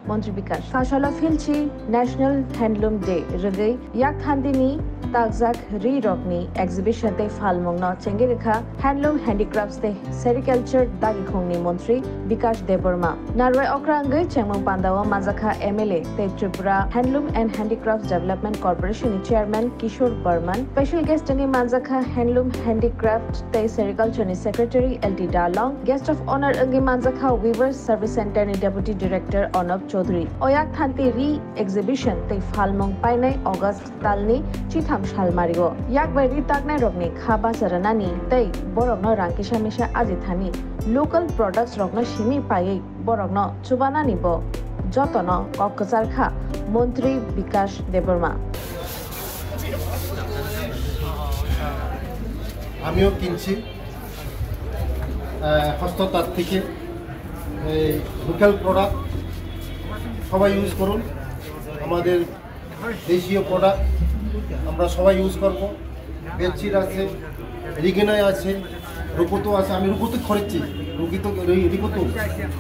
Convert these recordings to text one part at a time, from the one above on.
মন্ত্রী বিকাশ ফাশালা ফিলছি national handloom day রগৈ ইয়াক থান্দিনি তাকজাক রি রকনি এক্সিবিশন তে ফালমংনা চেঙ্গেরেখা হ্যান্ডলুম হ্যান্ডিক্রাফটস তে সেরিকালচার দাগি খংনি মন্ত্রী বিকাশ দেববর্মা নারওয়াই অক্রাঙ্গৈ চেংমং পান্দাওয়া মাজাখা এমএলএ তে Tripura handloom and handicrafts development corporation chairman Kishore Barman special guest নি মাজাখা হ্যান্ডলুম হ্যান্ডিক্রাফট তে সেরিকালচার নি secretary LT Dalong guest of honour अंगे मानजाखा वीवर्स सर्विस सेंटर नि डेप्यूटी डायरेक्टर अर्नब चौधरी ओयाक थान्ति री एग्जिबिशन ते फालमंग पाइनाय अगस्त तालनि चिथाम सालमारिगो याक बायदि ताकनाय रकनि खाबा सरनानि तै बरकनो रांकिसा मिसा आजि थानि लोकल प्रोडक्ट्स रकनो सिमि पायै बरकनो चुबानानि ब जतन कक्कचारखा मंत्री विकास देबबर्मा আমিও কিনছি হস্ততাঁত থেকে লোকাল প্রোডাক্ট সবাই ইউজ করুন আমাদের দেশীয় প্রোডাক্ট আমরা সবাই ইউজ করব বেডশিট আছে রিগেনাই আছে রুকুতো আছে আমি রুকুতো খরচি রিকুতো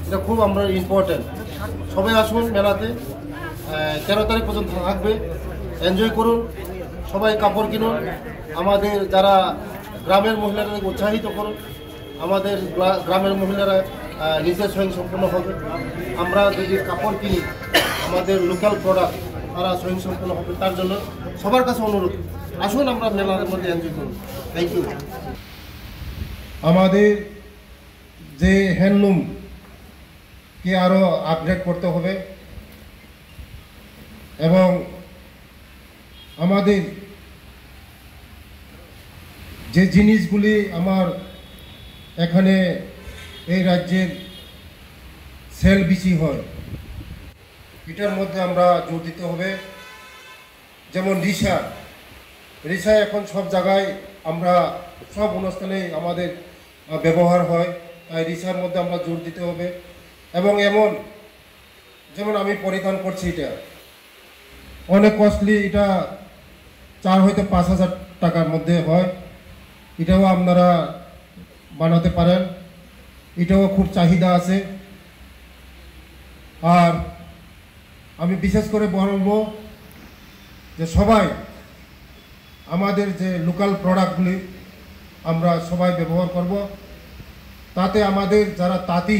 এটা খুব আমরা ইম্পর্টেন্ট সবাই আসুন মেলাতে 13 তারিখ পর্যন্ত থাকবে এনজয় করুন সবাই কাপড় কিনুন আমাদের যারা গ্রামের মহিলারা উৎসাহিত করুন আমাদের গ্রামের মহিলারা নিজে স্বয়ংসম্পূর্ণ হবে আমরা যদি কাপড় কিনি আমাদের লোকাল প্রোডাক্ট তারা স্বয়ংসম্পূর্ণ হবে তার জন্য সবার কাছে অনুরোধ আসুন আমরা মেলার মধ্যে এনজয় করুন থ্যাংক ইউ আমাদের যে হ্যান্ডলুমকে আরও আপগ্রেড করতে হবে এবং আমাদের যে জিনিসগুলি আমার এখানে এই রাজ্যের সেল বেশি হয় এটার মধ্যে আমরা জোর দিতে হবে যেমন রিসা এখন সব জায়গায় আমরা সব অনুষ্ঠানে আমাদের ব্যবহার হয় তাই রিসার মধ্যে আমরা জোর দিতে হবে এবং এমন যেমন আমি পরিধান করছি এটা অনেক কস্টলি এটা 4 হয়তো 5,000 টাকার মধ্যে হয় এটাও আপনারা বানাতে পারেন এটাও খুব চাহিদা আছে আর আমি বিশেষ করে বলবো যে সবাই আমাদের যে লোকাল প্রোডাক্টগুলি আমরা সবাই ব্যবহার করব তাতে আমাদের যারা তাঁতি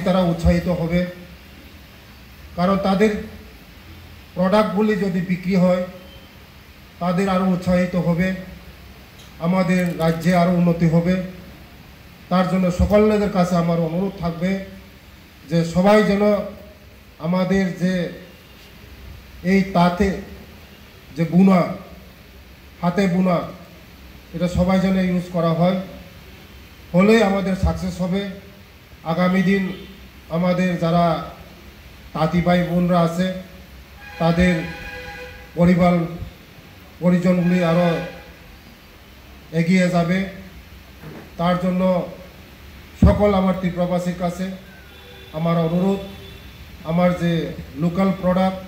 তারা উৎসাহিত হবে কারণ তাদের প্রোডাক্টগুলি যদি বিক্রি হয় তাদের আরও উৎসাহিত হবে আমাদের রাজ্যে আরও উন্নতি হবে তার জন্য সকলের কাছে আমার অনুরোধ থাকবে যে সবাই যেন আমাদের যে এই তাঁতে যে বুনা হাতে বুনা এটা সবাই যেন ইউজ করা হয় হলে আমাদের সাকসেস হবে আগামী দিন আমাদের যারা তাঁতি ভাই বোনরা আছে তাদের পরিজনগুলি আরও এগিয়ে যাবে তার জন্য সকল আমার ত্রিপুরাবাসীর কাছে আমার অনুরোধ আমার যে লোকাল প্রোডাক্ট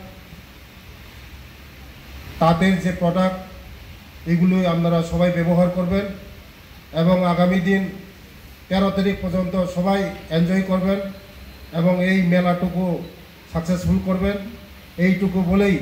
তাদের যে প্রোডাক্ট এগুলো আপনারা সবাই ব্যবহার করবেন এবং আগামী দিন 13 তারিখ পর্যন্ত সবাই এনজয় করবেন এবং এই মেলাটুকু সাকসেসফুল করবেন এইটুকু বলেই